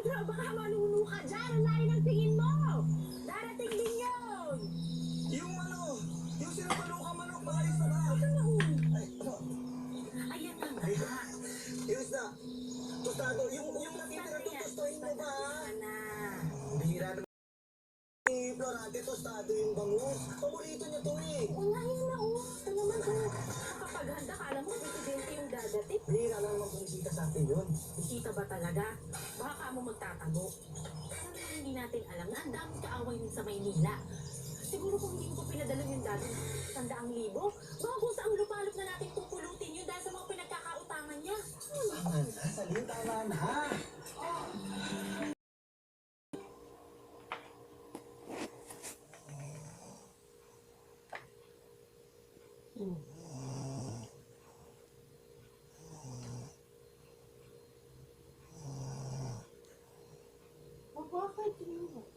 Pedro, baka manuno ka dyan. Ang layo ng tingin mo. Darating din yun. Yung sinapalo ka manok, maayos na ba? Ito na, uy. Ay, ano? Ayan na nga. Ayos na. Tostado, yung natitira doon, tostohin mo ba? Na. Bihira naman. Florante, tostado yung bangus. Paborito niya to eh. Oo nga, yan na, oh. Ito naman, oh. Makapaghanda ka, alam mo, 20-20 yung dadating. Bihira lang naman bumisita sa atin yun. Bisita ba talaga? Baka ka mo magtatago. Alam mo, hindi natin alam na ang daming kaaway din sa Maynila. Siguro kung hindi mo ko pinadala yung dati ng 100,000, baka kung saan lupalop na natin pupulutin yun dahil sa mga pinagkakautangan niya. Tama na, Salin, tama na. Bakit yun?